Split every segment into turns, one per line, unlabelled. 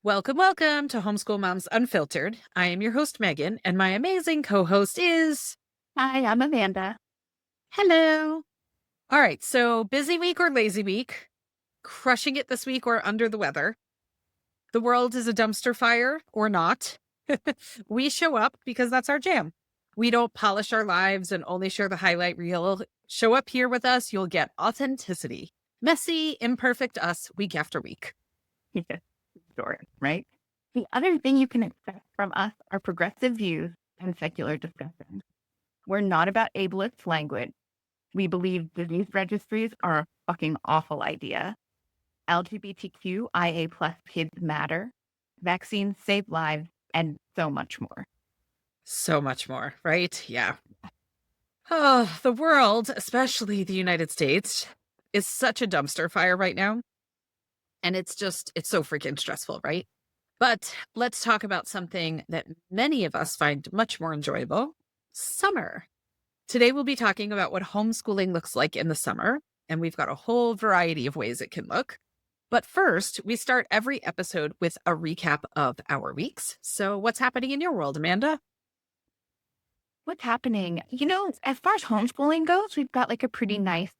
Welcome, welcome to Homeschool Moms Unfiltered. I am your host, Megan, and my amazing co-host is...
Hi, I'm Amanda.
Hello. All right, so busy week or lazy week, crushing it this week or under the weather, the world is a dumpster fire or not. We show up because that's our jam. We don't polish our lives and only share the highlight reel. Show up here with us, you'll get authenticity. Messy, imperfect us week after week.
Yes, sure, right? The other thing you can expect from us are progressive views and secular discussions. We're not about ableist language. We believe disease registries are a fucking awful idea. LGBTQIA plus kids matter. Vaccines save lives, and so much more.
So much more, right? Yeah. Oh, the world, especially the United States, is such a dumpster fire right now. And it's so freaking stressful, right? But let's talk about something that many of us find much more enjoyable: summer. Today, we'll be talking about what homeschooling looks like in the summer. And we've got a whole variety of ways it can look. But first, we start every episode with a recap of our weeks. So, what's happening in your world, Amanda?
What's happening? As far as homeschooling goes, we've got like a pretty nice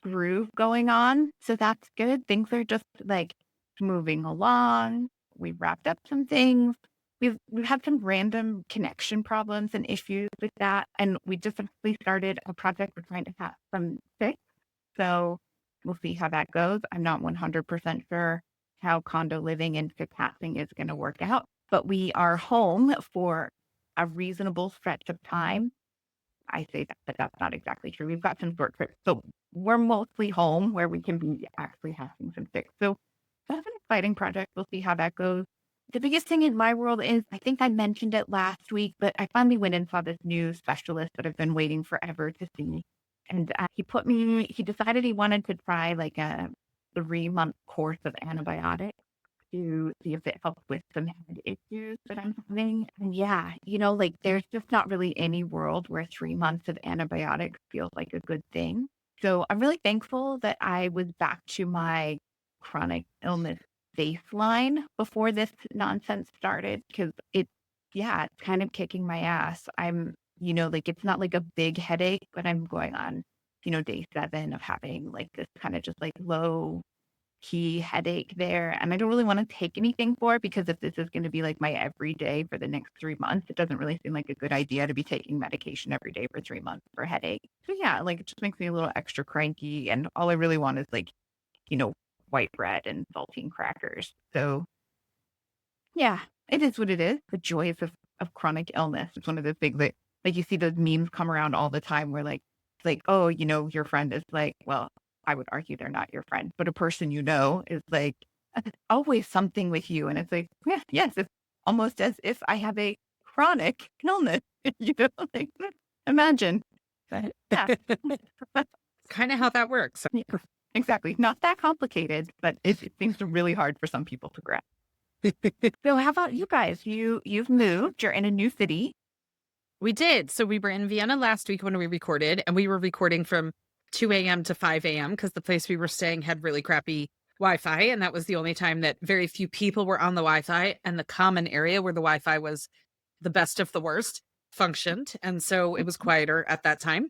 groove going on. So that's good. Things are just like moving along. We've wrapped up some things. We've had some random connection problems and issues with that. And we just simply started a project we're trying to have some fix. So we'll see how that goes. I'm not 100% sure how condo living and fix happening is going to work out, but we are home for a reasonable stretch of time. I say that, but that's not exactly true. We've got some short trips. So we're mostly home where we can be actually having some fix. So that's an exciting project. We'll see how that goes. The biggest thing in my world is, I think I mentioned it last week, but I finally went and saw this new specialist that I've been waiting forever to see. And he decided he wanted to try like a 3-month course of antibiotics to see if it helps with some head issues that I'm having. And yeah, like there's just not really any world where 3 months of antibiotics feels like a good thing. So I'm really thankful that I was back to my chronic illness baseline before this nonsense started, because it's kind of kicking my ass. Like it's not like a big headache, but I'm going on, day 7 of having like this kind of just like low key headache there. And I don't really want to take anything for it, because if this is going to be like my everyday for the next 3 months, it doesn't really seem like a good idea to be taking medication every day for 3 months for a headache. So yeah, like it just makes me a little extra cranky. And all I really want is like, you know, white bread and saltine crackers. So yeah, it is what it is. The joys of chronic illness. It's one of those big, like you see those memes come around all the time where it's like, oh, your friend is like, well, I would argue they're not your friend, but a person is like always something with you. And it's like, yeah, yes, it's almost as if I have a chronic illness, like imagine. But yeah,
Kind of how that works.
yeah, exactly. Not that complicated, but it seems really hard for some people to grasp. So how about you guys? You've moved, you're in a new city.
We did. So we were in Vienna last week when we recorded, and we were recording from 2 a.m. to 5 a.m. because the place we were staying had really crappy Wi-Fi. And that was the only time that very few people were on the Wi-Fi, and the common area where the Wi-Fi was the best of the worst functioned. And so it was quieter at that time.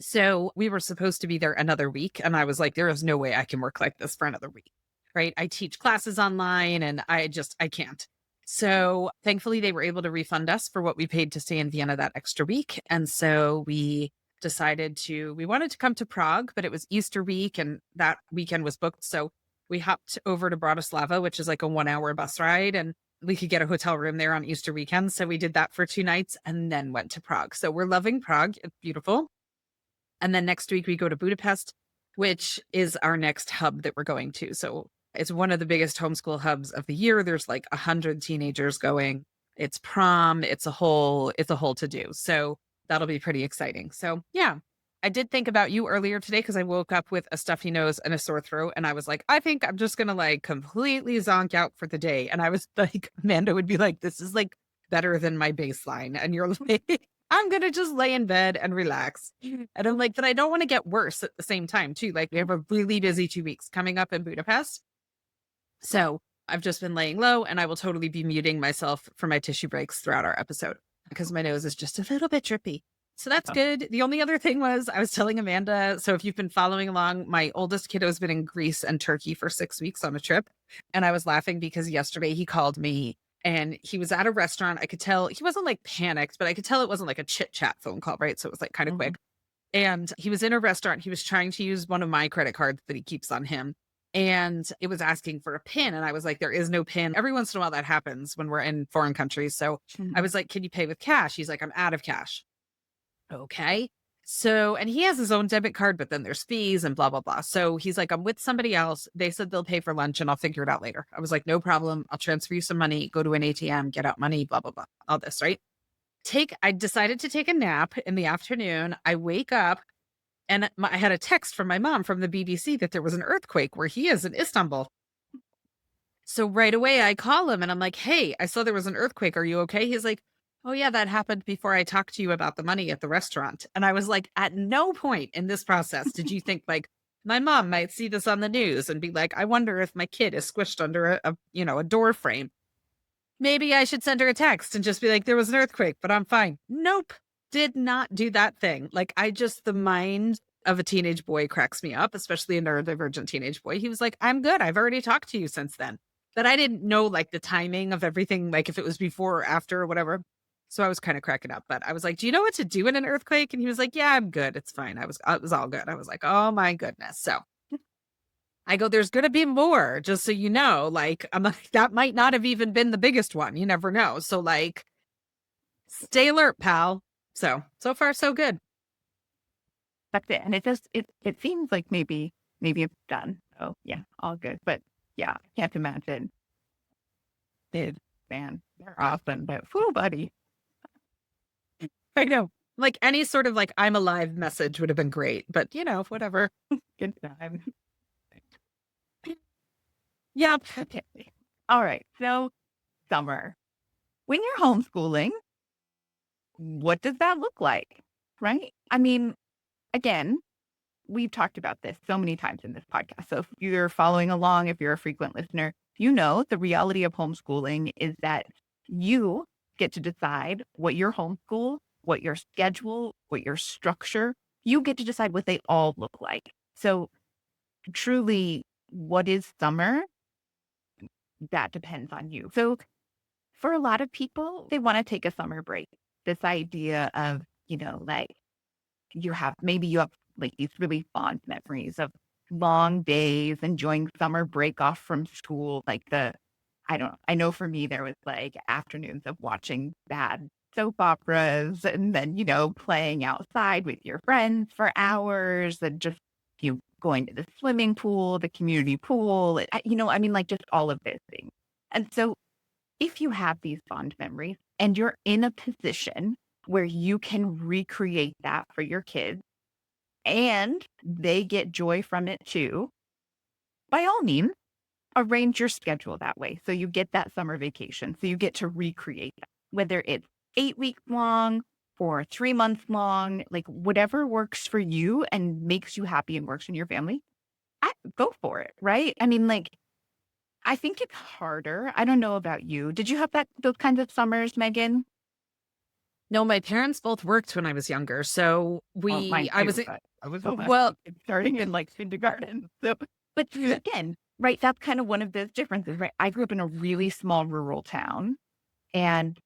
So we were supposed to be there another week. And I was like, there is no way I can work like this for another week, right? I teach classes online and I can't. So thankfully they were able to refund us for what we paid to stay in Vienna that extra week. And so we we wanted to come to Prague, but it was Easter week and that weekend was booked. So we hopped over to Bratislava, which is like a 1-hour bus ride, and we could get a hotel room there on Easter weekend. So we did that for 2 nights and then went to Prague. So we're loving Prague. It's beautiful. And then next week we go to Budapest, which is our next hub that we're going to. So it's one of the biggest homeschool hubs of the year. There's like 100 teenagers going. It's prom. It's a whole to do. So that'll be pretty exciting. So yeah, I did think about you earlier today because I woke up with a stuffy nose and a sore throat. And I was like, I think I'm just going to like completely zonk out for the day. And I was like, Amanda would be like, this is like better than my baseline. And you're like, I'm going to just lay in bed and relax. And I'm like, but I don't want to get worse at the same time too. Like we have a really busy 2 weeks coming up in Budapest. So I've just been laying low, and I will totally be muting myself for my tissue breaks throughout our episode because my nose is just a little bit drippy. So that's
Oh,
good. The only other thing was I was telling Amanda, so if you've been following along, my oldest kiddo has been in Greece and Turkey for 6 weeks on a trip. And I was laughing because yesterday he called me and he was at a restaurant. I could tell he wasn't like panicked, but I could tell it wasn't like a chit chat phone call, right? So it was like kind of
mhm.
quick. And he was in a restaurant. He was trying to use one of my credit cards that he keeps on him. And it was asking for a pin. And I was like, there is no pin. Every once in a while that happens when we're in foreign countries. So I
Mhm.
was like, can you pay with cash? He's like, I'm out of cash. Okay. So, and he has his own debit card, but then there's fees and blah, blah, blah. So he's like, I'm with somebody else. They said they'll pay for lunch and I'll figure it out later. I was like, no problem. I'll transfer you some money, go to an ATM, get out money, blah, blah, blah. All this, right? I decided to take a nap in the afternoon. I wake up and I had a text from my mom from the BBC that there was an earthquake where he is in Istanbul. So right away, I call him and I'm like, hey, I saw there was an earthquake. Are you okay? He's like, oh, yeah, that happened before I talked to you about the money at the restaurant. And I was like, at no point in this process did you think, like, my mom might see this on the news and be like, I wonder if my kid is squished under a door frame. Maybe I should send her a text and just be like, there was an earthquake, but I'm fine. Nope. Did not do that thing. Like, the mind of a teenage boy cracks me up, especially a neurodivergent teenage boy. He was like, I'm good. I've already talked to you since then. But I didn't know like the timing of everything, like if it was before or after or whatever. So I was kind of cracking up. But I was like, do you know what to do in an earthquake? And he was like, yeah, I'm good. It's fine. It was all good. I was like, oh my goodness. So I go, there's going to be more, just so you know. Like, I'm like, that might not have even been the biggest one. You never know. So, like, stay alert, pal. So far, so good.
That's it. And it seems like maybe it's done. Oh yeah, all good. But yeah, I can't imagine. Did man, they're awesome. But whoo, buddy,
I know. Like, any sort of like, I'm alive message would have been great, but whatever.
good time.
Yep.
Okay. All right. So summer. When you're homeschooling, what does that look like? Right? I mean, again, we've talked about this so many times in this podcast. So if you're following along, if you're a frequent listener, you know the reality of homeschooling is that you get to decide what your homeschool, what your schedule, what your structure, you get to decide what they all look like. So truly, what is summer? That depends on you. So for a lot of people, they want to take a summer break. This idea of, like maybe you have like these really fond memories of long days, enjoying summer break off from school. I know for me, there was like afternoons of watching bad soap operas and then, playing outside with your friends for hours and just, going to the swimming pool, the community pool, I mean, like just all of those things. And so if you have these fond memories and you're in a position where you can recreate that for your kids and they get joy from it too, by all means, arrange your schedule that way. So you get that summer vacation. So you get to recreate that, whether it's 8 weeks long or 3 months long, like whatever works for you and makes you happy and works in your family, go for it. Right. I mean, like, I think it's harder. I don't know about you. Did you have those kinds of summers, Megan?
No, my parents both worked when I was younger. So
Oh, mine
I was,
too, but I was the last
well,
kid starting in like kindergarten. So, but again, right, that's kind of one of those differences, right? I grew up in a really small rural town, and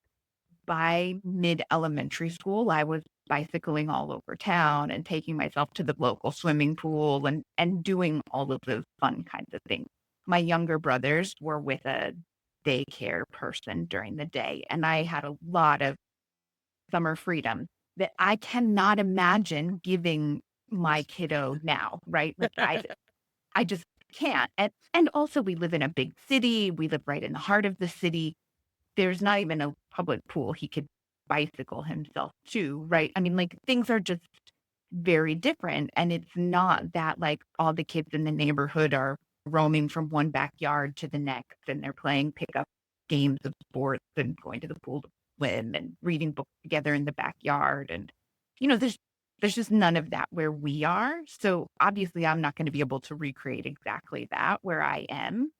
by mid elementary school, I was bicycling all over town and taking myself to the local swimming pool and doing all of those fun kinds of things. My younger brothers were with a daycare person during the day, and I had a lot of summer freedom that I cannot imagine giving my kiddo now, right? Like I just can't. And also we live in a big city. We live right in the heart of the city. There's not even a public pool he could bicycle himself to, right? I mean, like things are just very different. And it's not that like all the kids in the neighborhood are roaming from one backyard to the next and they're playing pickup games of sports and going to the pool to swim and reading books together in the backyard. And, there's just none of that where we are. So obviously I'm not going to be able to recreate exactly that where I am.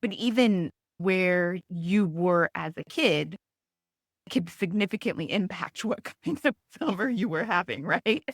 but even where you were as a kid could significantly impact what kinds of summer you were having, right?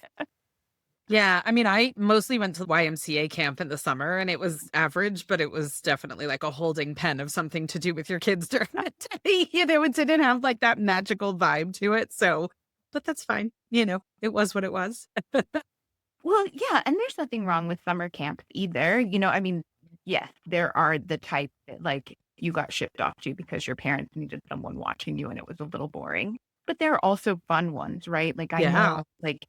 Yeah, I mean, I mostly went to YMCA camp in the summer and it was average, but it was definitely like a holding pen of something to do with your kids during the day. It didn't have like that magical vibe to it. So, but that's fine. It was what it was.
Well, yeah, and there's nothing wrong with summer camps either. I mean, yes, there are the type that like you got shipped off to because your parents needed someone watching you and it was a little boring. But there are also fun ones, right? Like I know
Yeah.
like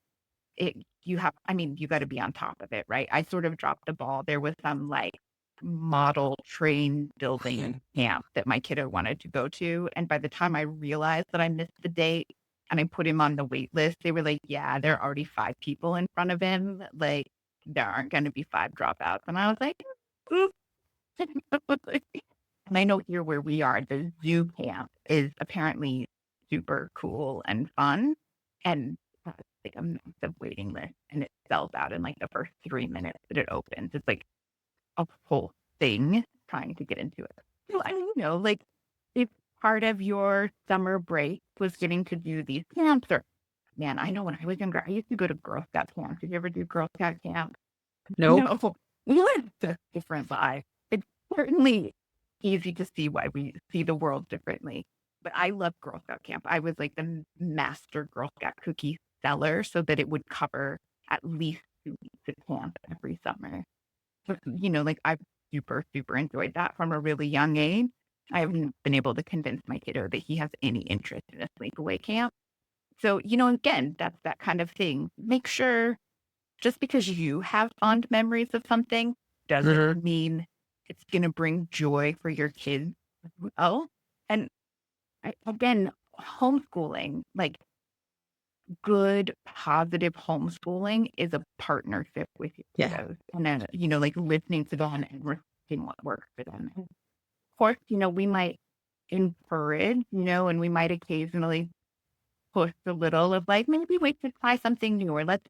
it you have I mean, you gotta be on top of it, right? I sort of dropped the ball. There was some like model train building camp that my kiddo wanted to go to. And by the time I realized that I missed the date and I put him on the wait list, they were like, yeah, there are already 5 people in front of him. Like, there aren't going to be 5 dropouts. And I was like, "Oops." And I know here where we are, the zoo camp is apparently super cool and fun. And like a massive waiting list and it sells out in like the first 3 minutes that it opens. It's like a whole thing trying to get into it. So, I mean, like if part of your summer break was getting to do these camps or man, I know when I was younger, I used to go to Girl Scout camp. Did you ever do Girl Scout camp?
Nope.
No, we lived a different life. It's certainly easy to see why we see the world differently. But I love Girl Scout camp. I was like the master Girl Scout cookie seller so that it would cover at least 2 weeks of camp every summer. But, like I've super, super enjoyed that from a really young age. I haven't been able to convince my kiddo that he has any interest in a sleepaway camp. So, again, that's that kind of thing. Make sure just because you have fond memories of something
Mhm.
doesn't mean it's going to bring joy for your kids as well. And again, homeschooling, like good, positive homeschooling is a partnership with your
Yeah.
kiddos. And then, like listening to them and respecting what works for them. And of course, we might encourage, and we might occasionally push a little of like, maybe we should try something new or let's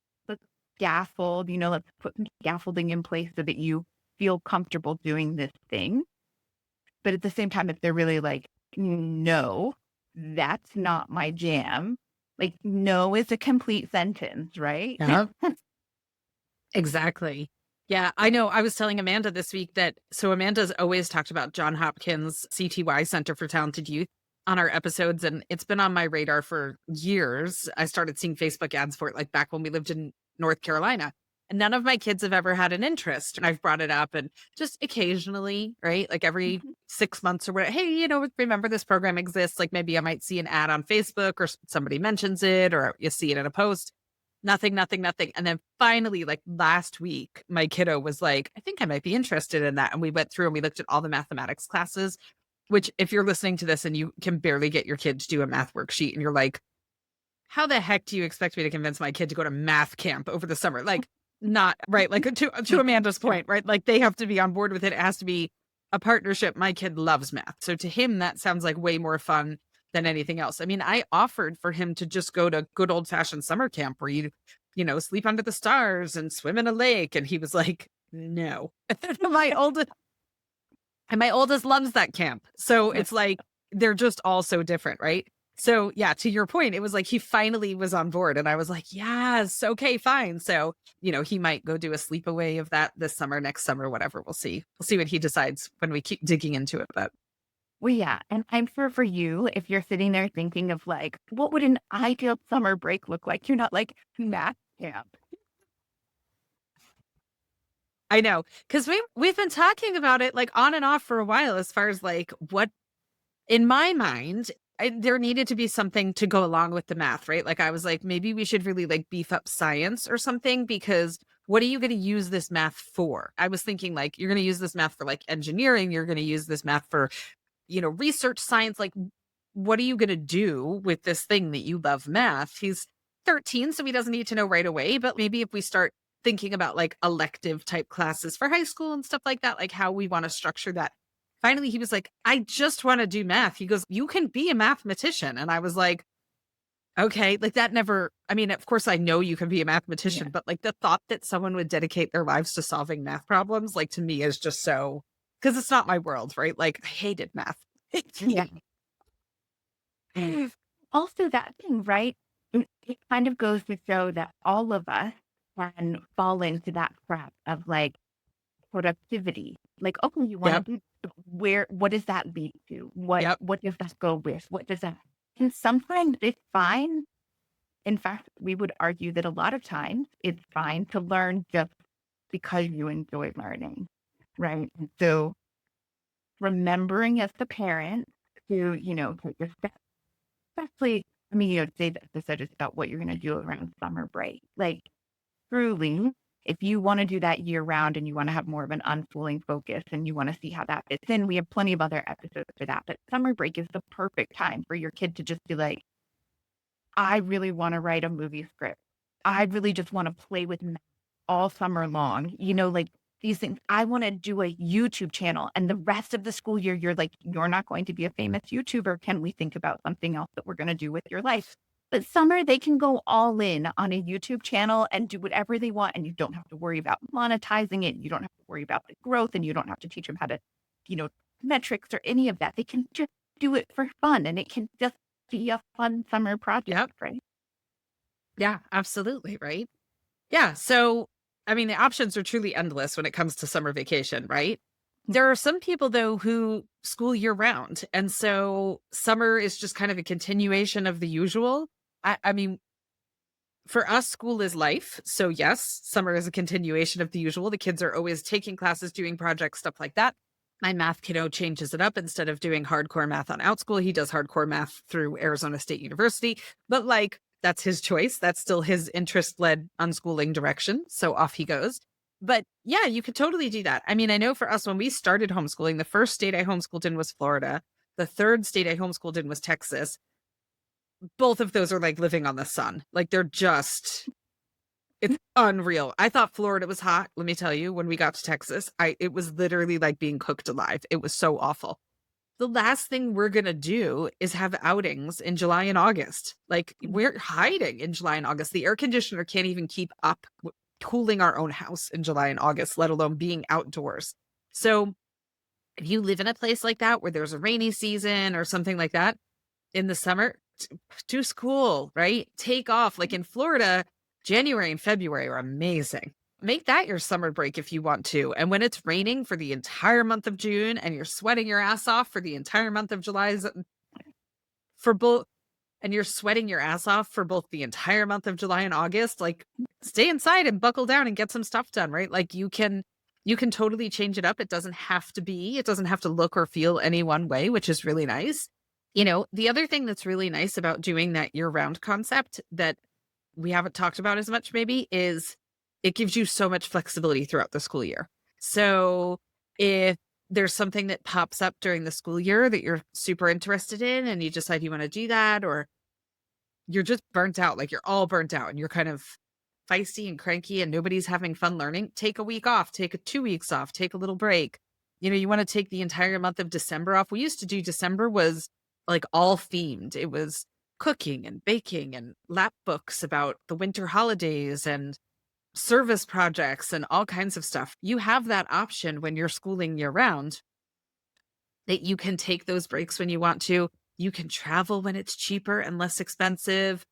scaffold, let's put some scaffolding in place so that you feel comfortable doing this thing. But at the same time, if they're really like, no, that's not my jam. Like, no is a complete sentence, right?
Yeah. Exactly. Yeah, I know. I was telling Amanda this week that Amanda's always talked about John Hopkins CTY Center for Talented Youth on our episodes, and it's been on my radar for years. I started seeing Facebook ads for it like back when we lived in North Carolina. And none of my kids have ever had an interest. And I've brought it up and just occasionally, right? Like every 6 months or whatever. Hey, remember this program exists? Like maybe I might see an ad on Facebook or somebody mentions it or you see it in a post. Nothing, nothing, nothing. And then finally, like last week, my kiddo was like, I think I might be interested in that. And we went through and we looked at all the mathematics classes, which if you're listening to this and you can barely get your kid to do a math worksheet and you're like, how the heck do you expect me to convince my kid to go to math camp over the summer? Like, not right. Like to Amanda's point, right? Like they have to be on board with it. It has to be a partnership. My kid loves math. So to him, that sounds like way more fun than anything else. I mean, I offered for him to just go to good old fashioned summer camp where sleep under the stars and swim in a lake. And he was like, no. my oldest and my oldest loves that camp. So it's like they're just all so different, right? So yeah, to your point, it was like he finally was on board and I was like, yes, okay, fine. So, he might go do a sleepaway of that this summer, next summer, whatever. We'll see. We'll see what he decides when we keep digging into it. But
Well, yeah. And I'm sure for you, if you're sitting there thinking of like, what would an ideal summer break look like? You're not like math camp.
I know because we've been talking about it like on and off for a while as far as like what in my mind, there needed to be something to go along with the math, right? Like I was like, maybe we should really like beef up science or something because what are you going to use this math for? I was thinking like you're going to use this math for like engineering, you're going to use this math for, research science. Like, what are you going to do with this thing that you love math? He's 13, so he doesn't need to know right away. But maybe if we start thinking about like elective type classes for high school and stuff like that, like how we want to structure that. Finally, he was like, I just want to do math. He goes, you can be a mathematician. And I was like, okay, like that never, I mean, of course I know you can be a
Yeah.
mathematician, but like the thought that someone would dedicate their lives to solving math problems, like to me is just so because it's not my world, right? Like, I hated math.
Yeah. Also, that thing, right? It kind of goes to show that all of us can fall into that trap of like productivity. Like, okay, you want to
Yep,
do what does that lead to? What
yep,
what does that go with? What does that and sometimes it's fine. In fact, we would argue that a lot of times it's fine to learn just because you enjoy learning. Right. And so remembering as the parent to, take your steps. Especially, I mean, today's episode is about what you're gonna do around summer break. Like, truly, if you wanna do that year round and you wanna have more of an unschooling focus and you wanna see how that fits in, we have plenty of other episodes for that, but summer break is the perfect time for your kid to just be like, I really wanna write a movie script. I really just wanna play with math all summer long, like, these things. I wanna do a YouTube channel, and the rest of the school year, you're like, "You're not going to be a famous YouTuber. Can we think about something else that we're gonna do with your life?" But summer, they can go all in on a YouTube channel and do whatever they want, and you don't have to worry about monetizing it, you don't have to worry about the growth, and you don't have to teach them how to, you know, metrics or any of that. They can just do it for fun, and it can just be a fun summer project,
yep.
right?
Yeah, absolutely, right? Yeah, so, I mean, the options are truly endless when it comes to summer vacation, right? There are some people, though, who school year round, and so summer is just kind of a continuation of the usual. I mean, for us, school is life, so yes, summer is a continuation of the usual. The kids are always taking classes, doing projects, stuff like that. My math kiddo changes it up. Instead of doing hardcore math on Outschool, he does hardcore math through Arizona State University. But like, that's his choice. That's still his interest led unschooling direction. So off he goes. But yeah, you could totally do that. I mean, I know for us, when we started homeschooling, the first state I homeschooled in was Florida. The third state I homeschooled in was Texas. Both of those are like living on the sun. Like, they're just, it's unreal. I thought Florida was hot. Let me tell you, when we got to Texas, it was literally like being cooked alive. It was so awful. The last thing we're going to do is have outings in July and August. Like, we're hiding in July and August. The air conditioner can't even keep up cooling our own house in July and August, let alone being outdoors. So, if you live in a place like that where there's a rainy season or something like that in the summer, do school, right? Take off. Like in Florida, January and February are amazing. Make that your summer break if you want to. And when it's raining for the entire month of June and you're sweating your ass off for the entire month of July, for both, and you're sweating your ass off for both the entire month of July and August, like, stay inside and buckle down and get some stuff done, right? Like, you can totally change it up. It doesn't have to look or feel any one way, which is really nice. The other thing that's really nice about doing that year round concept that we haven't talked about as much maybe is it gives you so much flexibility throughout the school year. So if there's something that pops up during the school year that you're super interested in and you decide you want to do that, or you're just burnt out, like you're all burnt out and you're kind of feisty and cranky and nobody's having fun learning, take a week off, take 2 weeks off, take a little break. You want to take the entire month of December off. We used to do December was like all themed. It was cooking and baking and lap books about the winter holidays and service projects and all kinds of stuff. You have that option when you're schooling year round, that you can take those breaks when you want to. You can travel when it's cheaper and less expensive,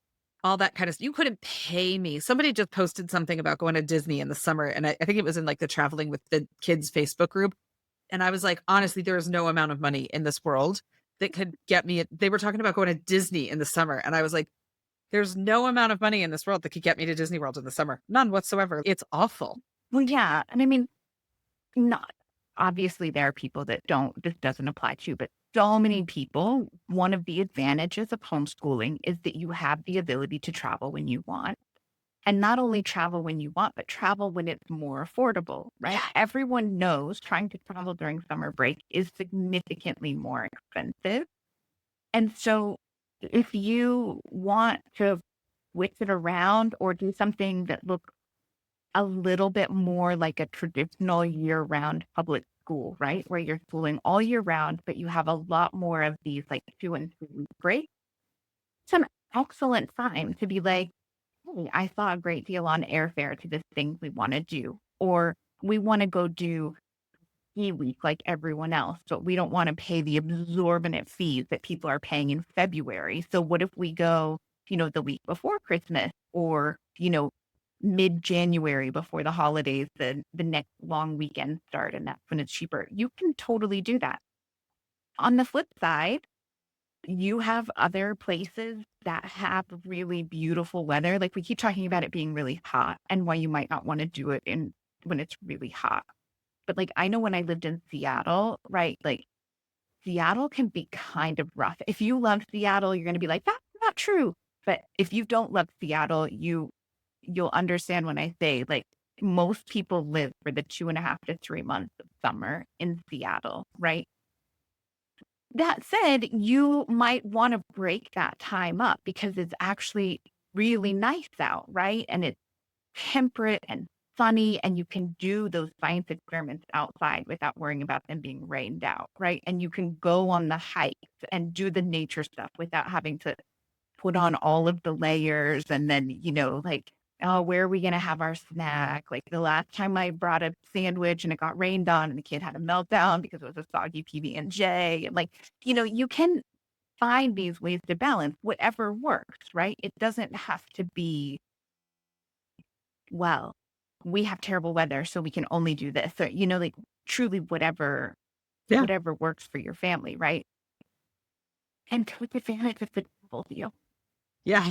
all that kind of stuff. You couldn't pay me. Somebody just posted something about going to Disney in the summer. And I think it was in like the traveling with the kids Facebook group. And I was like, honestly, there is no amount of money in this world that could get me. They were talking about going to Disney in the summer. And I was like, there's no amount of money in this world that could get me to Disney World in the summer. None whatsoever. It's awful.
Well, yeah, and I mean, not obviously, there are people that don't this doesn't apply to, but so many people, one of the advantages of homeschooling is that you have the ability to travel when you want. And not only travel when you want, but travel when it's more affordable, right?
Yeah.
Everyone knows trying to travel during summer break is significantly more expensive. And so if you want to switch it around or do something that looks a little bit more like a traditional year-round public school, right? Where you're schooling all year round, but you have a lot more of these like 2 and 3 week breaks. It's an excellent time to be like, hey, I saw a great deal on airfare to this thing we want to do, or we want to go do ski week like everyone else, but we don't want to pay the exorbitant fees that people are paying in February. So what if we go, the week before Christmas or, mid-January before the holidays, the next long weekend start, and that's when it's cheaper. You can totally do that. On the flip side, you have other places that have really beautiful weather. Like we keep talking about it being really hot and why you might not want to do it in when it's really hot. But like I know when I lived in Seattle, right? Like Seattle can be kind of rough. If you love Seattle, you're going to be like, that's not true. But if you don't love Seattle, you'll understand when I say like most people live for the 2.5 to 3 months of summer in Seattle, right? That said, you might want to break that time up because it's actually really nice out, right? And it's temperate and sunny, and you can do those science experiments outside without worrying about them being rained out, right? And you can go on the hikes and do the nature stuff without having to put on all of the layers and then, like, oh, where are we going to have our snack? Like the last time I brought a sandwich and it got rained on and the kid had a meltdown because it was a soggy PB&J. And like, you can find these ways to balance whatever works, right? It doesn't have to be, well, we have terrible weather, so we can only do this. Or, like truly
Yeah.
whatever works for your family, right? And take advantage of the travel deal.
Yeah.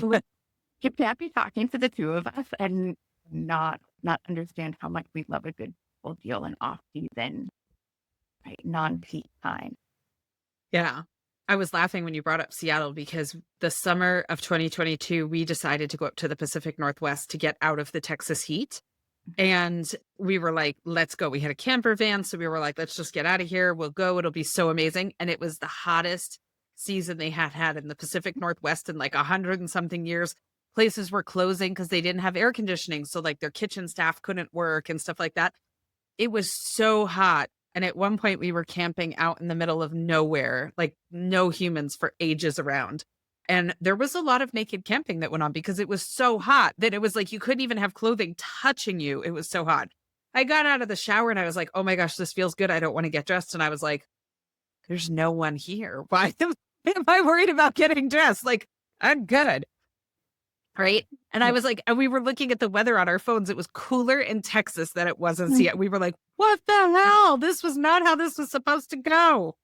You can't be talking to the two of us and not understand how much we love a good full deal in off season, right? Non-peak time.
Yeah. I was laughing when you brought up Seattle because the summer of 2022, we decided to go up to the Pacific Northwest to get out of the Texas heat. And we were like, let's go. We had a camper van. So we were like, let's just get out of here. We'll go. It'll be so amazing. And it was the hottest season they had had in the Pacific Northwest in like 100 and something years. Places were closing because they didn't have air conditioning. So like their kitchen staff couldn't work and stuff like that. It was so hot. And at one point we were camping out in the middle of nowhere, like no humans for ages around. And there was a lot of naked camping that went on because it was so hot that it was like you couldn't even have clothing touching you. It was so hot. I got out of the shower and I was like, oh my gosh, this feels good. I don't want to get dressed. And I was like, there's no one here. Why am I worried about getting dressed? Like, I'm good. Right. And I was like, and we were looking at the weather on our phones. It was cooler in Texas than it was in Seattle. We were like, what the hell? This was not how this was supposed to go.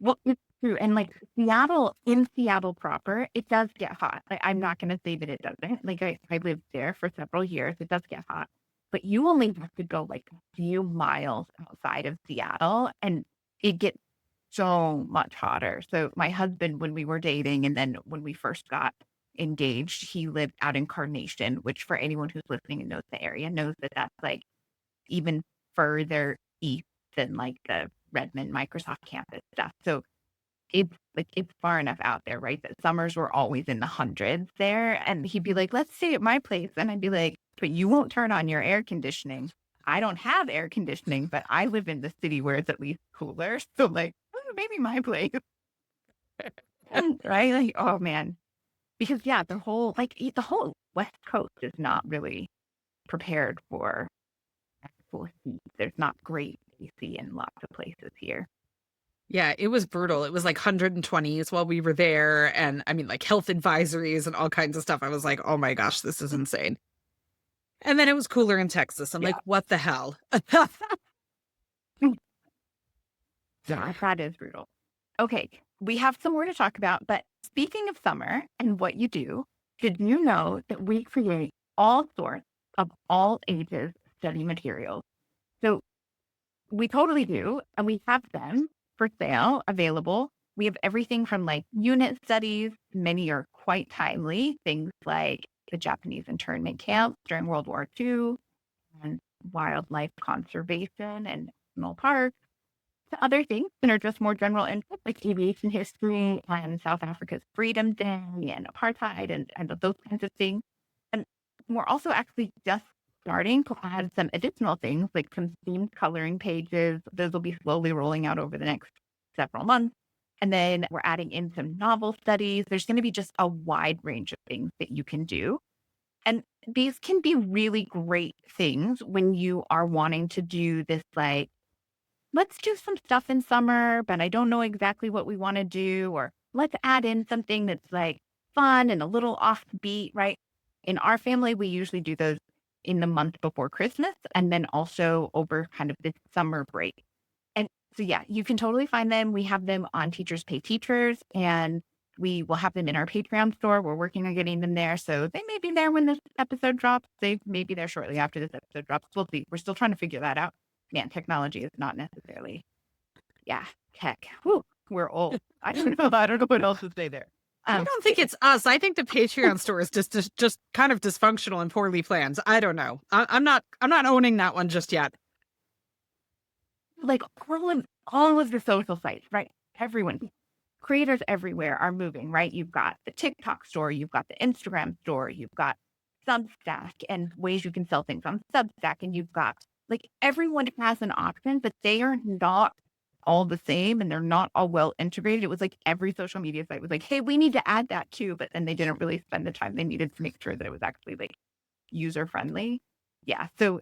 Well, it's true. And like in Seattle proper, it does get hot. Like, I'm not going to say that it doesn't. Like I lived there for several years. It does get hot, but you only have to go like a few miles outside of Seattle and it gets so much hotter. So my husband, when we were dating and then when we first got engaged, he lived out in Carnation, which for anyone who's listening and knows the area knows that that's like even further east than like the Redmond Microsoft campus stuff. So it's far enough out there, right? That summers were always in the hundreds there. And he'd be like, let's stay at my place. And I'd be like, but you won't turn on your air conditioning. I don't have air conditioning, but I live in the city where it's at least cooler. So like, oh, maybe my place. Right? Like, oh man. Because yeah, the whole West Coast is not really prepared for actual heat. There's not great AC in lots of places here.
Yeah, it was brutal. It was like 120s while we were there. And I mean, like health advisories and all kinds of stuff. I was like, oh my gosh, this is insane. And then it was cooler in Texas. I'm like,
Yeah.
what the hell?
Yeah, that is brutal. Okay, we have some more to talk about, but speaking of summer and what you do, did you know that we create all sorts of all ages study materials? So we totally do, and we have them for sale available. We have everything from like unit studies, many are quite timely, things like the Japanese internment camps during World War II and wildlife conservation and national parks to other things that are just more general interests like aviation history and South Africa's Freedom Day and apartheid and those kinds of things. And we're also actually just starting to add some additional things like some themed coloring pages. Those will be slowly rolling out over the next several months. And then we're adding in some novel studies. There's going to be just a wide range of things that you can do. And these can be really great things when you are wanting to do this like let's do some stuff in summer, but I don't know exactly what we want to do, or let's add in something that's like fun and a little offbeat, right? In our family, we usually do those in the month before Christmas and then also over kind of this summer break. And so, yeah, you can totally find them. We have them on Teachers Pay Teachers, and we will have them in our Patreon store. We're working on getting them there. So they may be there when this episode drops. They may be there shortly after this episode drops. We'll see. We're still trying to figure that out. Man, technology is not necessarily, yeah, tech. Whew, we're old. I don't know. I don't know what else to say there.
I don't think it's us. I think the Patreon store is just kind of dysfunctional and poorly planned. I don't know. I'm not owning that one just yet.
Like all of the social sites, right? Everyone, creators everywhere are moving, right? You've got the TikTok store, you've got the Instagram store, you've got Substack and ways you can sell things on Substack, and you've got like everyone has an option, but they are not all the same and they're not all well integrated. It was like every social media site was like, hey, we need to add that too, but then they didn't really spend the time they needed to make sure that it was actually like user friendly. Yeah. So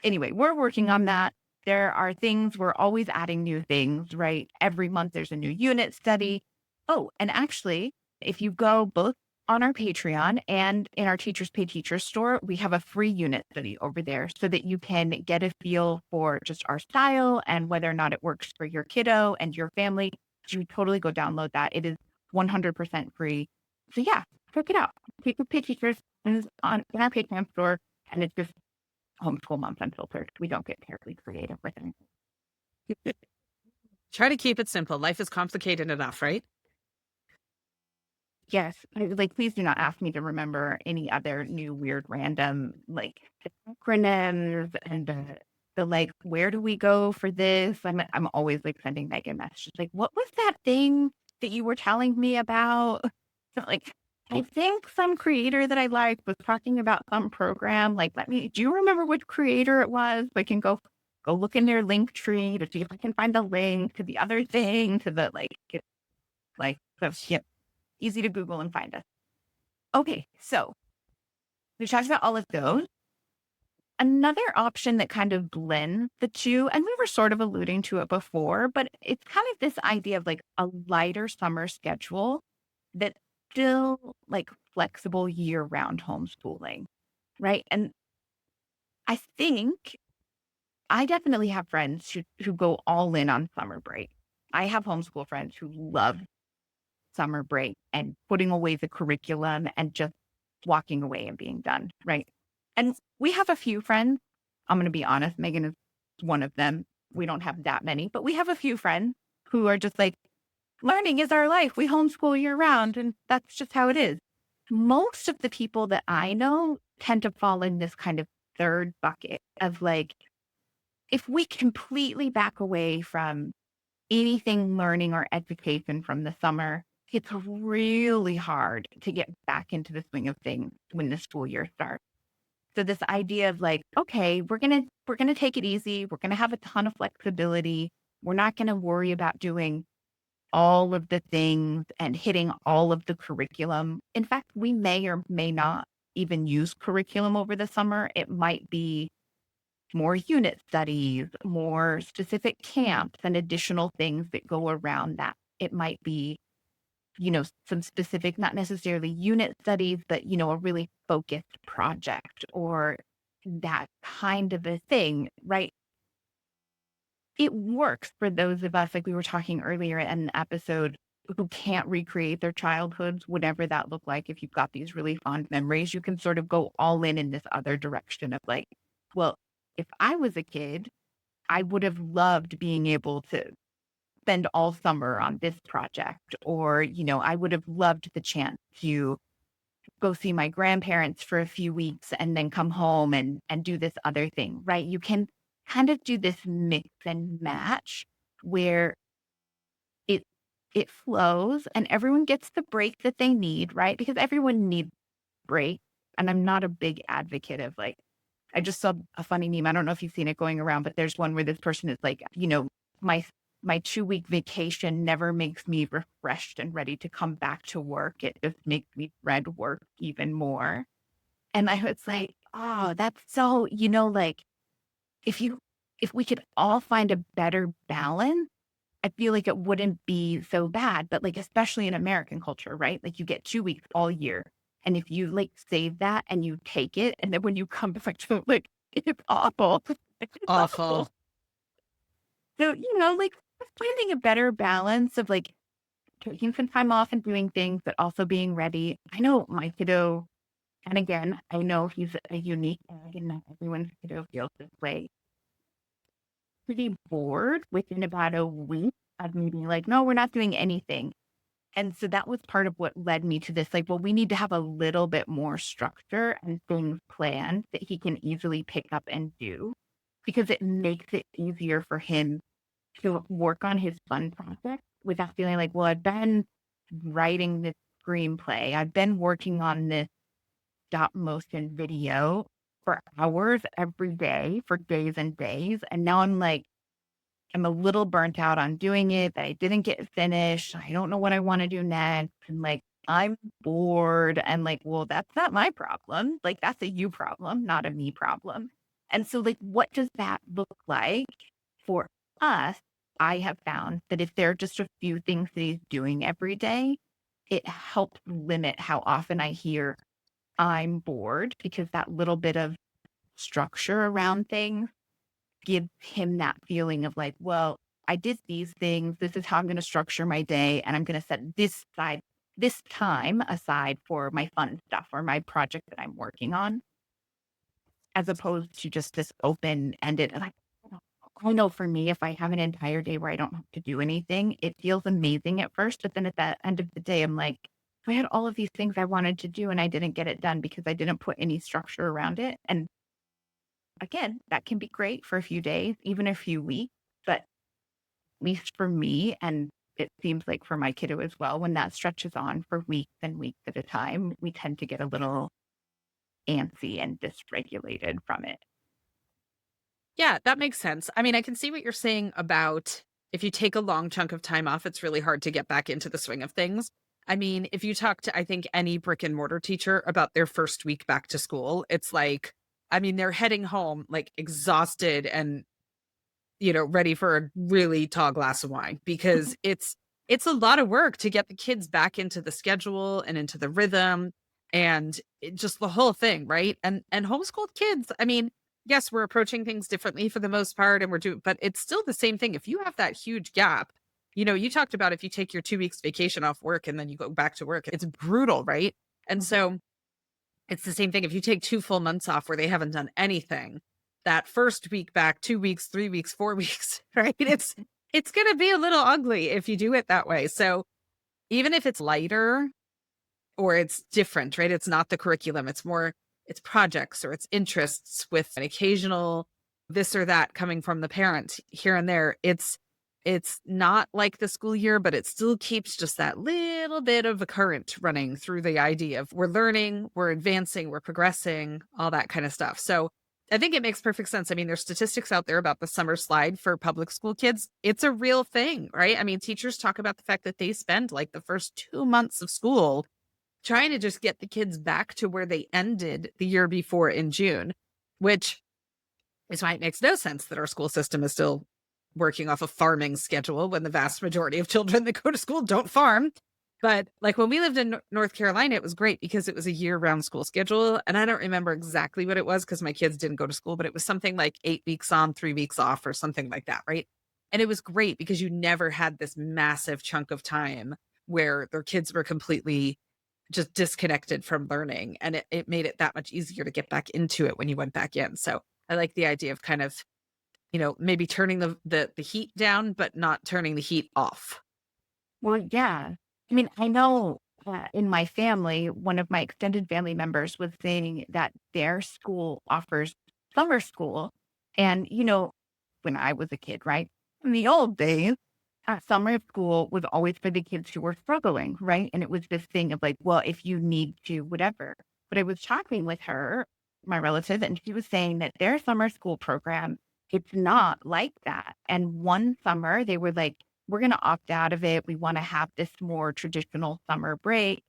anyway, we're working on that. There are things, we're always adding new things, right? Every month there's a new unit study. Oh, and actually, if you go both on our Patreon and in our Teachers Pay Teachers store, we have a free unit study over there so that you can get a feel for just our style and whether or not it works for your kiddo and your family. You totally go download that. It is 100% free. So yeah, check it out. Teachers Pay Teachers is in our Patreon store, and it's just homeschool moms unfiltered. We don't get terribly creative with it.
Try to keep it simple. Life is complicated enough, right?
Yes, like, please do not ask me to remember any other new weird random, like, acronyms and the, like, "Where do we go for this?" I'm always, like, sending Megan messages, like, "What was that thing that you were telling me about?" So, like, "I think some creator that I like was talking about some program, like, let me do you remember which creator it was?" So I can go look in their link tree to see if I can find the link to the other thing, to the, like, it's like, so, yeah. Easy to Google and find us. Okay, so we talked about all of those. Another option that kind of blends the two, and we were sort of alluding to it before, but it's kind of this idea of like a lighter summer schedule that's still like flexible year round homeschooling, right? And I think I definitely have friends who go all in on summer break. I have homeschool friends who love summer break and putting away the curriculum and just walking away and being done, right? And we have a few friends. I'm going to be honest, Megan is one of them. We don't have that many, but we have a few friends who are just like, learning is our life. We homeschool year round, and that's just how it is. Most of the people that I know tend to fall in this kind of third bucket of like, if we completely back away from anything learning or education from the summer, it's really hard to get back into the swing of things when the school year starts. So this idea of like, okay, we're gonna take it easy. We're gonna have a ton of flexibility. We're not gonna worry about doing all of the things and hitting all of the curriculum. In fact, we may or may not even use curriculum over the summer. It might be more unit studies, more specific camps and additional things that go around that. It might be, some specific, not necessarily unit studies, but, a really focused project or that kind of a thing, right? It works for those of us, like we were talking earlier in the episode, who can't recreate their childhoods, whatever that looked like. If you've got these really fond memories, you can sort of go all in this other direction of like, well, if I was a kid, I would have loved being able to spend all summer on this project, or, I would have loved the chance to go see my grandparents for a few weeks and then come home and do this other thing, right? You can kind of do this mix and match where it it flows and everyone gets the break that they need, right? Because everyone needs break. And I'm not a big advocate of like, I just saw a funny meme. I don't know if you've seen it going around, but there's one where this person is like, my my 2-week vacation never makes me refreshed and ready to come back to work. It just makes me dread work even more. And I was like, oh, that's so, like if you if we could all find a better balance, I feel like it wouldn't be so bad. But like, especially in American culture, right? Like you get 2 weeks all year. And if you like save that and you take it, and then when you come back to like, it's awful. It's
Awful.
awful. So, like finding a better balance of like taking some time off and doing things, but also being ready. I know my kiddo, and again, I know he's a unique egg and not everyone's kiddo feels this way. Pretty bored within about a week of me being like, no, we're not doing anything. And so that was part of what led me to this. Like, well, we need to have a little bit more structure and things planned that he can easily pick up and do because it makes it easier for him to work on his fun project without feeling like, well, I've been writing this screenplay, I've been working on this stop motion video for hours every day for days and days. And now I'm like, I'm a little burnt out on doing it, that I didn't get finished. I don't know what I want to do next. And like, I'm bored. And like, well, that's not my problem. Like, that's a you problem, not a me problem. And so, like, what does that look like for us? I have found that if there are just a few things that he's doing every day, it helps limit how often I hear I'm bored because that little bit of structure around things gives him that feeling of like, well, I did these things. This is how I'm going to structure my day. And I'm going to set this time aside for my fun stuff or my project that I'm working on, as opposed to just this open ended. And I know for me, if I have an entire day where I don't have to do anything, it feels amazing at first. But then at the end of the day, I'm like, I had all of these things I wanted to do and I didn't get it done because I didn't put any structure around it. And again, that can be great for a few days, even a few weeks. But at least for me, and it seems like for my kiddo as well, when that stretches on for weeks and weeks at a time, we tend to get a little antsy and dysregulated from it.
Yeah, that makes sense. I mean, I can see what you're saying about if you take a long chunk of time off, it's really hard to get back into the swing of things. I mean, if you talk to, I think, any brick and mortar teacher about their first week back to school, it's like, I mean, they're heading home like exhausted and ready for a really tall glass of wine because it's a lot of work to get the kids back into the schedule and into the rhythm and just the whole thing, right? And homeschooled kids, I mean, yes, we're approaching things differently for the most part and we're doing but it's still the same thing. If you have that huge gap, you talked about if you take your 2 weeks vacation off work and then you go back to work, it's brutal, right? And so it's the same thing. If you take 2 full months off where they haven't done anything, that first week back, 2 weeks, 3 weeks, 4 weeks, right? It's gonna be a little ugly if you do it that way. So, even if it's lighter or it's different, right? It's not the curriculum, it's projects or it's interests with an occasional this or that coming from the parent here and there. It's not like the school year, but it still keeps just that little bit of a current running through the idea of we're learning, we're advancing, we're progressing, all that kind of stuff. So I think it makes perfect sense. I mean, there's statistics out there about the summer slide for public school kids. It's a real thing, right? I mean, teachers talk about the fact that they spend like the first 2 months of school trying to just get the kids back to where they ended the year before in June, which is why it makes no sense that our school system is still working off a farming schedule when the vast majority of children that go to school don't farm. But like when we lived in North Carolina, it was great because it was a year-round school schedule. And I don't remember exactly what it was because my kids didn't go to school, but it was something like 8 weeks on, 3 weeks off, or something like that, right? And it was great because you never had this massive chunk of time where their kids were completely just disconnected from learning. And it made it that much easier to get back into it when you went back in. So I like the idea of kind of, maybe turning the heat down, but not turning the heat off.
Well, yeah. I mean, I know in my family, one of my extended family members was saying that their school offers summer school. And, when I was a kid, right? In the old days, summer school was always for the kids who were struggling, right? And it was this thing of like, well, if you need to, whatever. But I was talking with her, my relative, and she was saying that their summer school program, it's not like that. And one summer, they were like, we're going to opt out of it. We want to have this more traditional summer break.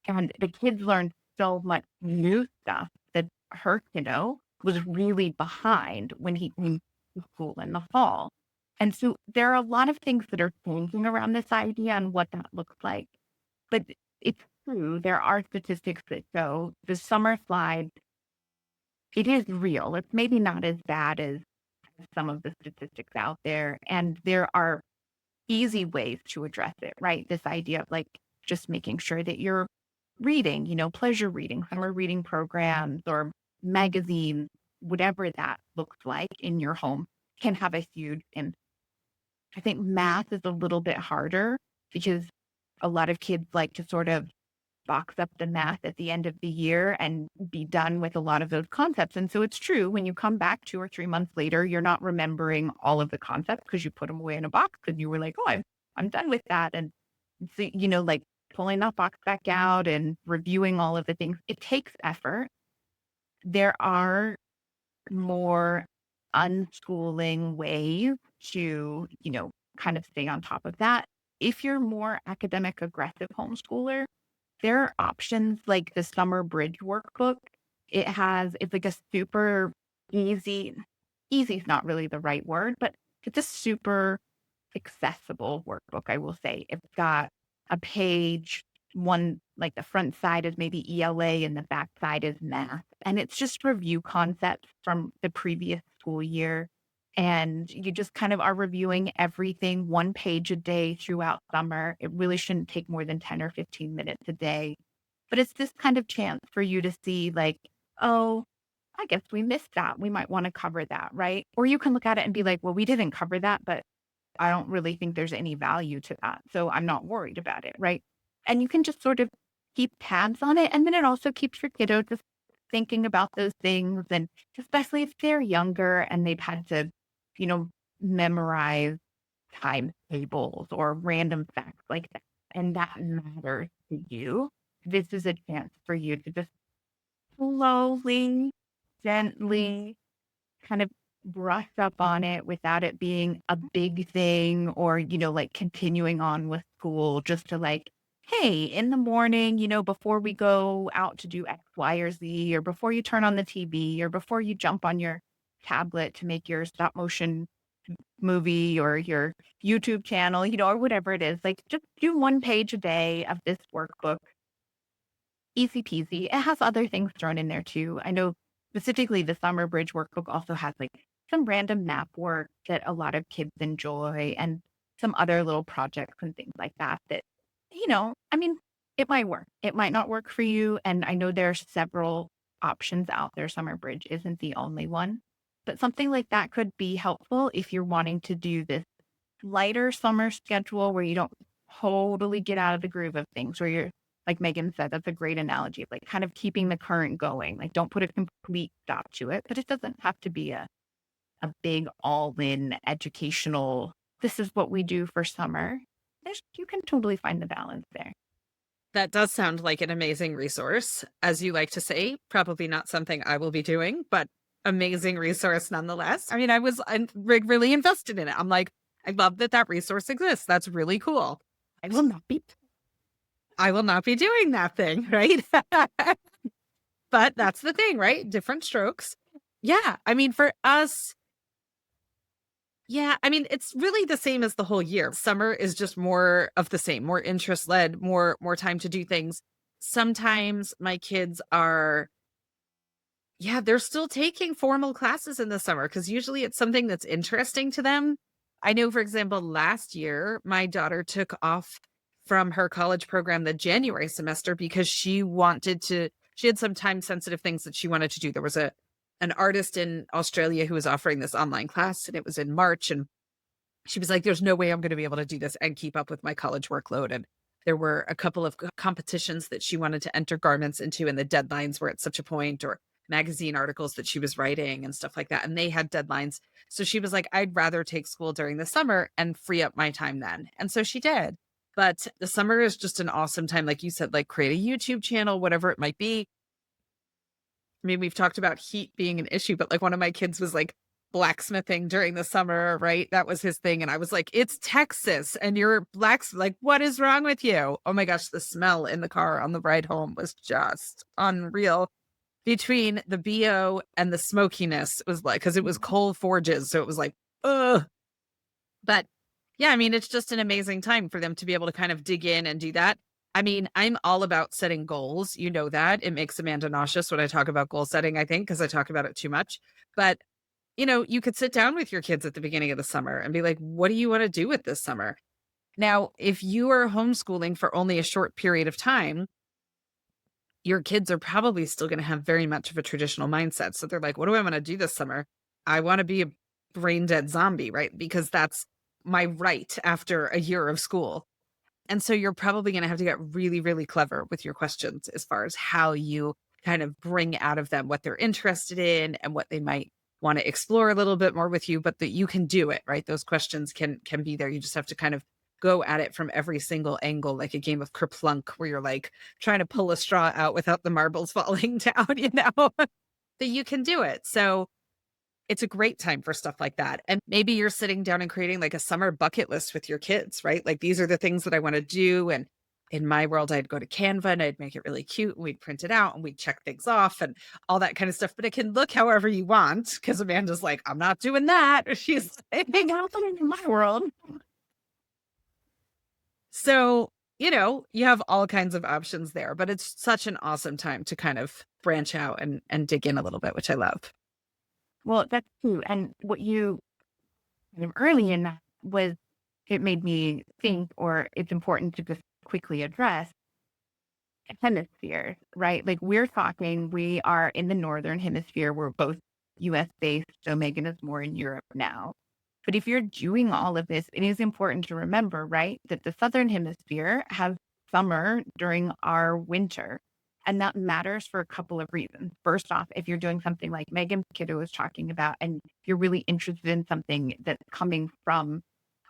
And the kids learned so much new stuff that her kiddo was really behind when he to school in the fall. And so there are a lot of things that are changing around this idea and what that looks like. But it's true, there are statistics that show the summer slide, it is real. It's maybe not as bad as some of the statistics out there. And there are easy ways to address it, right? This idea of like just making sure that you're reading, pleasure reading, summer reading programs or magazines, whatever that looks like in your home can have a huge impact. I think math is a little bit harder because a lot of kids like to sort of box up the math at the end of the year and be done with a lot of those concepts. And so it's true when you come back 2 or 3 months later, you're not remembering all of the concepts because you put them away in a box and you were like, oh, I'm done with that. And so, like pulling that box back out and reviewing all of the things, it takes effort. There are more unschooling ways to, kind of stay on top of that. If you're more academic aggressive homeschooler, there are options like the Summer Bridge workbook. It's like a super easy is not really the right word, but it's a super accessible workbook, I will say. It's got a page, one like the front side is maybe ELA and the back side is math. And it's just review concepts from the previous school year. And you just kind of are reviewing everything 1 page a day throughout summer. It really shouldn't take more than 10 or 15 minutes a day. But it's this kind of chance for you to see, like, oh, I guess we missed that. We might want to cover that, right? Or you can look at it and be like, well, we didn't cover that, but I don't really think there's any value to that. So I'm not worried about it, right? And you can just sort of keep tabs on it. And then it also keeps your kiddo just thinking about those things. And especially if they're younger and they've had to, you know, memorize timetables or random facts like that. And that matters to you. This is a chance for you to just slowly, gently kind of brush up on it without it being a big thing or, like continuing on with school just to like, hey, in the morning, before we go out to do X, Y, or Z, or before you turn on the TV, or before you jump on your tablet to make your stop motion movie or your YouTube channel, or whatever it is, like just do 1 page a day of this workbook. Easy peasy. It has other things thrown in there too. I know specifically the Summer Bridge workbook also has like some random map work that a lot of kids enjoy and some other little projects and things like that that, I mean, it might work. It might not work for you. And I know there's several options out there. Summer Bridge isn't the only one, but something like that could be helpful if you're wanting to do this lighter summer schedule where you don't totally get out of the groove of things, where you're like Megan said, that's a great analogy of like kind of keeping the current going. Like don't put a complete stop to it, but it doesn't have to be a big all-in educational, this is what we do for summer. You can totally find the balance there.
That does sound like an amazing resource. As you like to say, probably not something I will be doing, but amazing resource nonetheless. I mean, I'm really invested in it. I'm like, I love that that resource exists. That's really cool. I will not be doing that thing, right? But that's the thing, right? Different strokes. Yeah. I mean, for us, yeah, I mean, it's really the same as the whole year. Summer is just more of the same, more interest led, more time to do things. Sometimes my kids are, yeah, they're still taking formal classes in the summer because usually it's something that's interesting to them. I know, for example, last year, my daughter took off from her college program the January semester because she had some time sensitive things that she wanted to do. There was an artist in Australia who was offering this online class and it was in March. And she was like, there's no way I'm going to be able to do this and keep up with my college workload. And there were a couple of competitions that she wanted to enter garments into, and the deadlines were at such a point, or magazine articles that she was writing and stuff like that. And they had deadlines. So she was like, I'd rather take school during the summer and free up my time then. And so she did. But the summer is just an awesome time. Like you said, like create a YouTube channel, whatever it might be. I mean, we've talked about heat being an issue, but like one of my kids was like blacksmithing during the summer, right? That was his thing. And I was like, it's Texas and you're like, what is wrong with you? Oh my gosh, the smell in the car on the ride home was just unreal. between the BO and the smokiness, it was like, because it was coal forges. So it was like, ugh. But yeah, I mean, it's just an amazing time for them to be able to kind of dig in and do that. I mean, I'm all about setting goals. You know that. It makes Amanda nauseous when I talk about goal setting, I think, because I talk about it too much. But, you could sit down with your kids at the beginning of the summer and be like, what do you want to do with this summer? Now, if you are homeschooling for only a short period of time, your kids are probably still going to have very much of a traditional mindset. So they're like, what do I want to do this summer? I want to be a brain dead zombie, right? Because that's my right after a year of school. And so you're probably going to have to get really, really clever with your questions as far as how you kind of bring out of them what they're interested in and what they might want to explore a little bit more with you, but that you can do it, right? Those questions can be there. You just have to kind of go at it from every single angle, like a game of kerplunk where you're like trying to pull a straw out without the marbles falling down, that you can do it. So it's a great time for stuff like that. And maybe you're sitting down and creating like a summer bucket list with your kids, right? Like these are the things that I want to do. And in my world, I'd go to Canva and I'd make it really cute and we'd print it out and we'd check things off and all that kind of stuff. But it can look however you want because Amanda's like, I'm not doing that. She's like,
Big happening in my world.
so, you have all kinds of options there, but it's such an awesome time to kind of branch out and dig in a little bit, which I love.
Well, that's true. And what you kind of early in that was, it made me think, or it's important to just quickly address hemispheres, right? Like we are in the northern hemisphere. We're both US based. So Megan is more in Europe now. But if you're doing all of this, it is important to remember, right, that the southern hemisphere has summer during our winter. And that matters for a couple of reasons. First off, if you're doing something like Megan Kiddo was talking about, and you're really interested in something that's coming from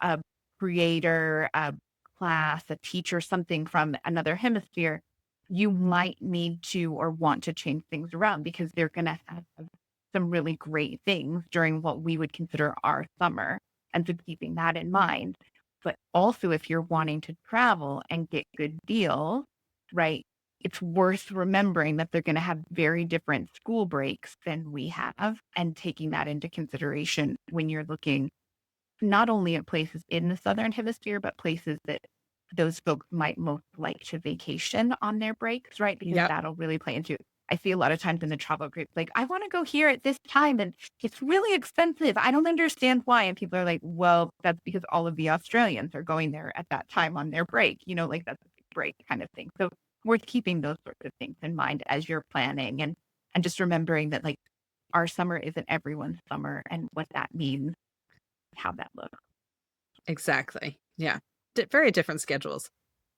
a creator, a class, a teacher, something from another hemisphere, you might need to or want to change things around because they're going to have some really great things during what we would consider our summer. And so keeping that in mind. But also, if you're wanting to travel and get good deals, right, it's worth remembering that they're going to have very different school breaks than we have, and taking that into consideration when you're looking not only at places in the Southern Hemisphere, but places that those folks might most like to vacation on their breaks, right? Because
Yep.
that'll really play into it. I see a lot of times in the travel group, like, I want to go here at this time and it's really expensive. I don't understand why. And people are like, well, that's because all of the Australians are going there at that time on their break, like that's a big break kind of thing. So worth keeping those sorts of things in mind as you're planning, and just remembering that, like, our summer isn't everyone's summer, and what that means, how that looks.
Exactly. Yeah. Very different schedules.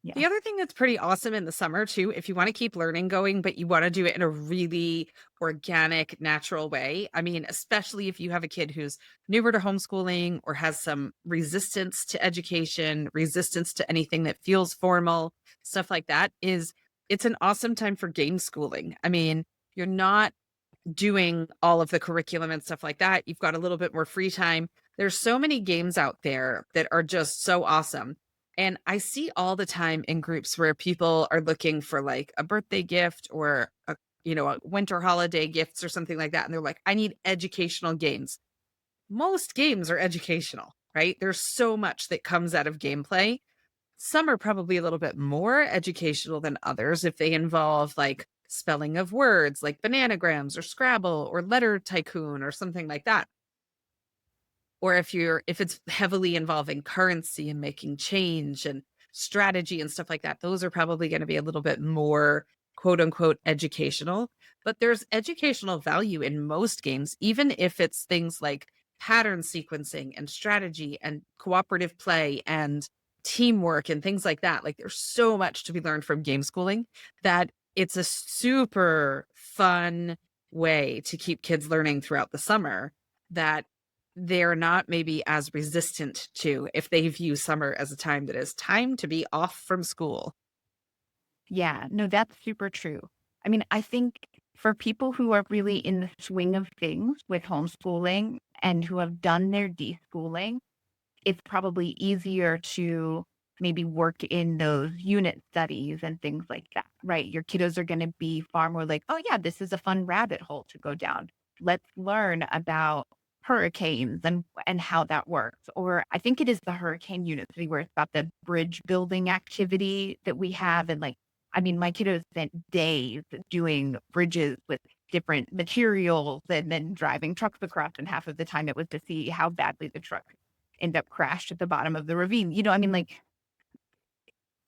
Yeah.
The other thing that's pretty awesome in the summer too, if you want to keep learning going, but you want to do it in a really organic, natural way. I mean, especially if you have a kid who's newer to homeschooling or has some resistance to education, resistance to anything that feels formal, stuff like that, it's an awesome time for game schooling. I mean, you're not doing all of the curriculum and stuff like that. You've got a little bit more free time. There's so many games out there that are just so awesome. And I see all the time in groups where people are looking for like a birthday gift or a winter holiday gifts or something like that. And they're like, I need educational games. Most games are educational, right? There's so much that comes out of gameplay. Some are probably a little bit more educational than others if they involve like spelling of words like bananagrams or Scrabble or letter tycoon or something like that. Or if it's heavily involving currency and making change and strategy and stuff like that, those are probably going to be a little bit more quote unquote educational. But there's educational value in most games, even if it's things like pattern sequencing and strategy and cooperative play and teamwork and things like that. Like there's so much to be learned from game schooling that it's a super fun way to keep kids learning throughout the summer that they're not maybe as resistant to if they view summer as a time that is time to be off from school.
Yeah, no, that's super true. I mean, I think for people who are really in the swing of things with homeschooling and who have done their deschooling, it's probably easier to maybe work in those unit studies and things like that. right? Your kiddos are going to be far more like, oh, yeah, this is a fun rabbit hole to go down. Let's learn about hurricanes and how that works. Or I think it is the hurricane unity where it's about the bridge building activity that we have. And like, I mean, my kiddos spent days doing bridges with different materials and then driving trucks across. And half of the time it was to see how badly the truck end up crashed at the bottom of the ravine. I mean, like,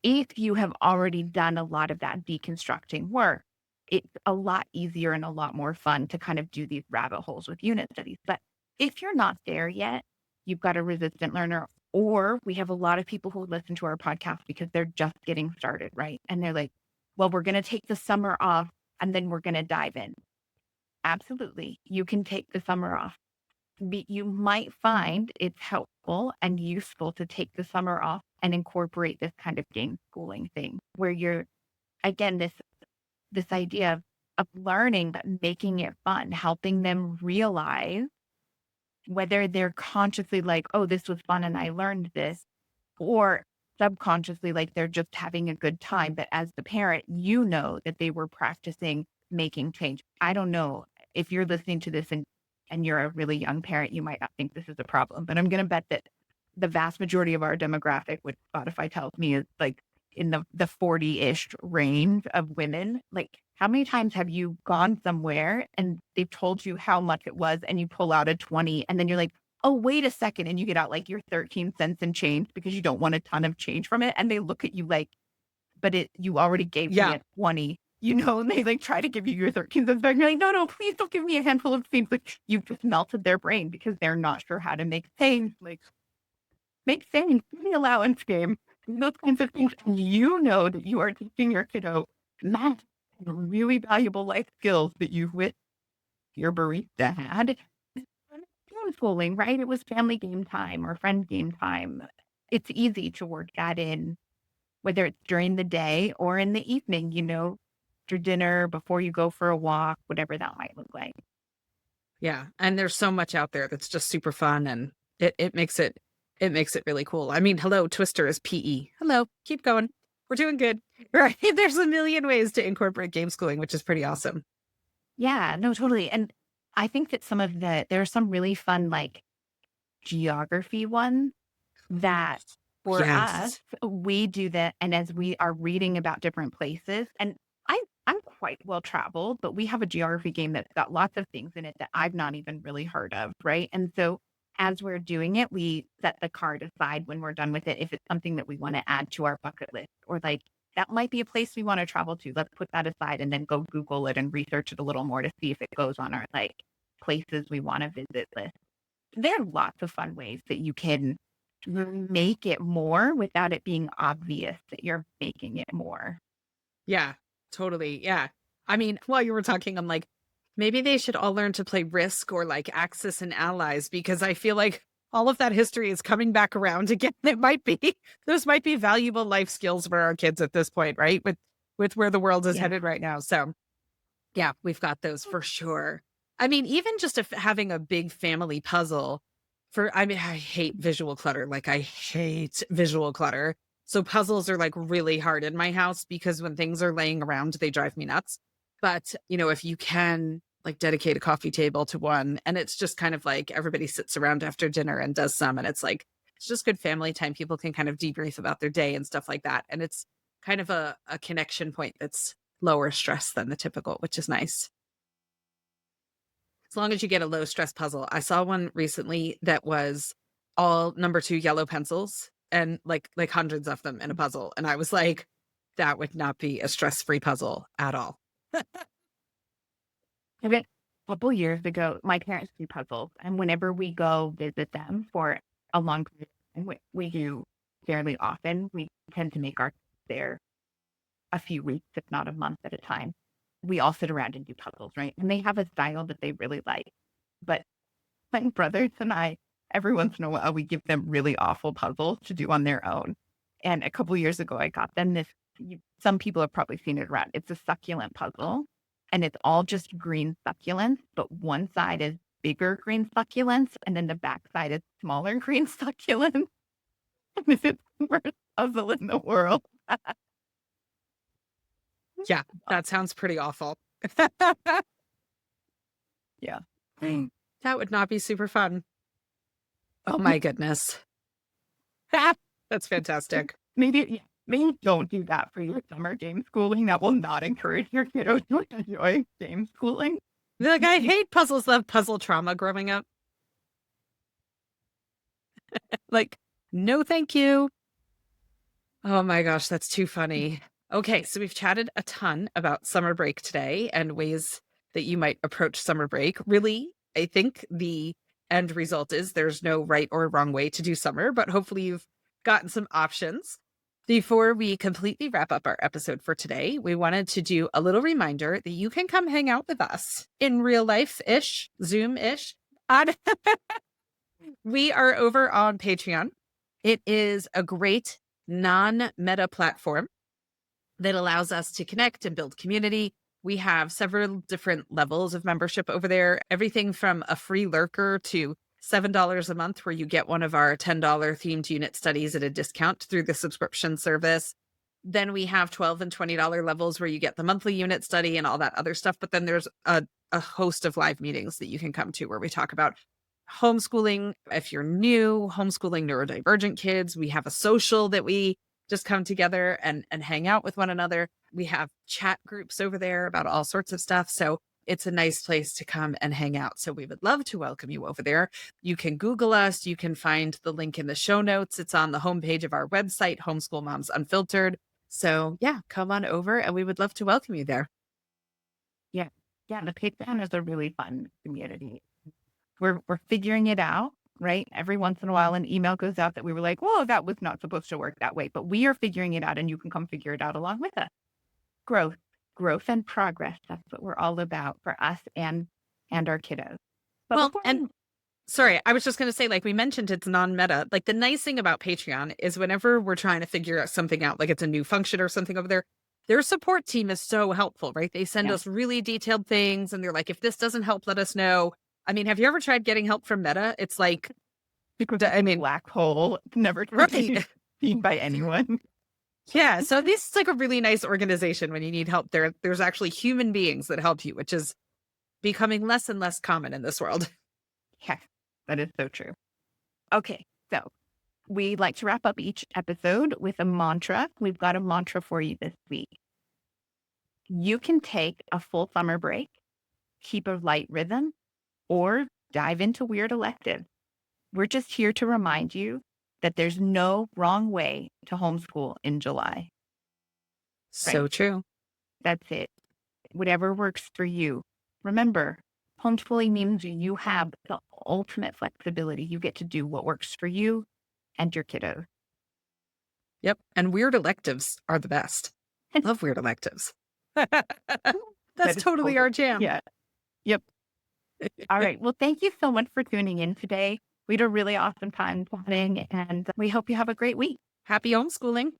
if you have already done a lot of that deconstructing work, it's a lot easier and a lot more fun to kind of do these rabbit holes with unit studies. But if you're not there yet, you've got a resistant learner, or we have a lot of people who listen to our podcast because they're just getting started, right? And they're like, well, we're going to take the summer off and then we're going to dive in. Absolutely. You can take the summer off. You might find it's helpful and useful to take the summer off and incorporate this kind of game schooling thing where you're, again, this idea of learning but making it fun, helping them realize whether they're consciously like, oh, this was fun and I learned this, or subconsciously like they're just having a good time. But as the parent, you know that they were practicing making change. I don't know if you're listening to this and you're a really young parent, you might not think this is a problem, but I'm going to bet that the vast majority of our demographic, which Spotify tells me is like in the 40-ish range of women. Like, how many times have you gone somewhere and they've told you how much it was and you pull out a 20 and then you're like, oh, wait a second. And you get out like your 13 cents and change because you don't want a ton of change from it. And they look at you like, but you already gave me
Yeah.
a 20, and they like try to give you your 13 cents back. And you're like, no, no, please don't give me a handful of change. Like, you've just melted their brain because they're not sure how to make change. Like, make sense, the allowance game, those kinds of things. And you know that you are teaching your kiddo math, really valuable life skills that you wish your barista had. Homeschooling, right? It was family game time or friend game time. It's easy to work that in, whether it's during the day or in the evening, after dinner, before you go for a walk, whatever that might look like.
Yeah, and there's so much out there that's just super fun, and it makes it really cool. I mean, hello, Twister is PE. Hello, keep going. We're doing good. Right. There's a million ways to incorporate game schooling, which is pretty awesome.
Yeah, no, totally. And I think that there are some really fun, like, geography ones that for us,
Yes.
we do that. And as we are reading about different places, and I'm quite well traveled, but we have a geography game that's got lots of things in it that I've not even really heard of. Right. And so as we're doing it, we set the card aside when we're done with it. If it's something that we want to add to our bucket list, or like that might be a place we want to travel to, let's put that aside and then go Google it and research it a little more to see if it goes on our like places we want to visit list. There are lots of fun ways that you can make it more without it being obvious that you're making it more.
Yeah, totally. Yeah. I mean, while you were talking, I'm like, maybe they should all learn to play Risk or like Axis and Allies because I feel like all of that history is coming back around again. Those might be valuable life skills for our kids at this point, right? With where the world is
Yeah.
headed right now. So yeah, we've got those for sure. I mean, even just if having a big family puzzle I mean, I hate visual clutter. Like, I hate visual clutter. So puzzles are like really hard in my house because when things are laying around, they drive me nuts. But, if you can like dedicate a coffee table to one and it's just kind of like everybody sits around after dinner and does some, and it's like, it's just good family time. People can kind of debrief about their day and stuff like that. And it's kind of a connection point that's lower stress than the typical, which is nice. As long as you get a low stress puzzle. I saw one recently that was all number 2 yellow pencils and like hundreds of them in a puzzle. And I was like, that would not be a stress-free puzzle at all.
A couple years ago, my parents do puzzles, and whenever we go visit them for a long period, and we do fairly often, we tend to make our there a few weeks, if not a month at a time. We all sit around and do puzzles, right? And they have a style that they really like. But my brothers and I, every once in a while, we give them really awful puzzles to do on their own. And a couple years ago, I got them this. Some people have probably seen it around. It's a succulent puzzle, and it's all just green succulents, but one side is bigger green succulents, and then the back side is smaller green succulents. And it's the worst puzzle in the world.
Yeah, that sounds pretty awful.
Yeah.
That would not be super fun. Oh
Yeah.
my goodness. That's fantastic.
Maybe don't do that for your summer game schooling. That will not encourage your kiddos to enjoy game schooling.
Like, I hate puzzles, love puzzle trauma growing up. Like, no, thank you. Oh my gosh, that's too funny. Okay, so we've chatted a ton about summer break today and ways that you might approach summer break. Really, I think the end result is there's no right or wrong way to do summer, but hopefully you've gotten some options. Before we completely wrap up our episode for today, we wanted to do a little reminder that you can come hang out with us in real life ish, Zoom ish. We are over on Patreon. It is a great non-meta platform that allows us to connect and build community. We have several different levels of membership over there, everything from a free lurker to $7 a month, where you get one of our $10 themed unit studies at a discount through the subscription service. Then we have $12 and $20 levels where you get the monthly unit study and all that other stuff. But then there's a host of live meetings that you can come to where we talk about homeschooling. If you're new, homeschooling neurodivergent kids, we have a social that we just come together and hang out with one another. We have chat groups over there about all sorts of stuff. So it's a nice place to come and hang out. So we would love to welcome you over there. You can Google us. You can find the link in the show notes. It's on the homepage of our website, Homeschool Moms Unfiltered. So yeah, come on over and we would love to welcome you there.
Yeah. Yeah. The Patreon is a really fun community. We're figuring it out, right? Every once in a while, an email goes out that we were like, whoa, that was not supposed to work that way. But we are figuring it out and you can come figure it out along with us. Growth and progress. That's what we're all about for us and our kiddos. But
Well,
before
and sorry, I was just going to say, like we mentioned, it's non-meta. Like the nice thing about Patreon is whenever we're trying to figure out something out, like it's a new function or something over there, their support team is so helpful, right? They send us really detailed things and they're like, if this doesn't help, let us know. I mean, have you ever tried getting help from Meta? It's like,
because
I mean,
black hole, never to be
right.
seen by anyone.
Yeah. So this is like a really nice organization when you need help. There's actually human beings that help you, which is becoming less and less common in this world.
Yeah, that is so true. Okay, so we like to wrap up each episode with a mantra. We've got a mantra for you this week. You can take a full summer break, keep a light rhythm, or dive into weird electives. We're just here to remind you that there's no wrong way to homeschool in July.
So
Right?
true.
That's it. Whatever works for you. Remember, homeschooling means you have the ultimate flexibility. You get to do what works for you and your kiddos.
Yep. And weird electives are the best. Love weird electives. That's totally our jam.
Yeah. Yep. All right. Well, thank you so much for tuning in today. We had a really awesome time chatting, and we hope you have a great week.
Happy homeschooling.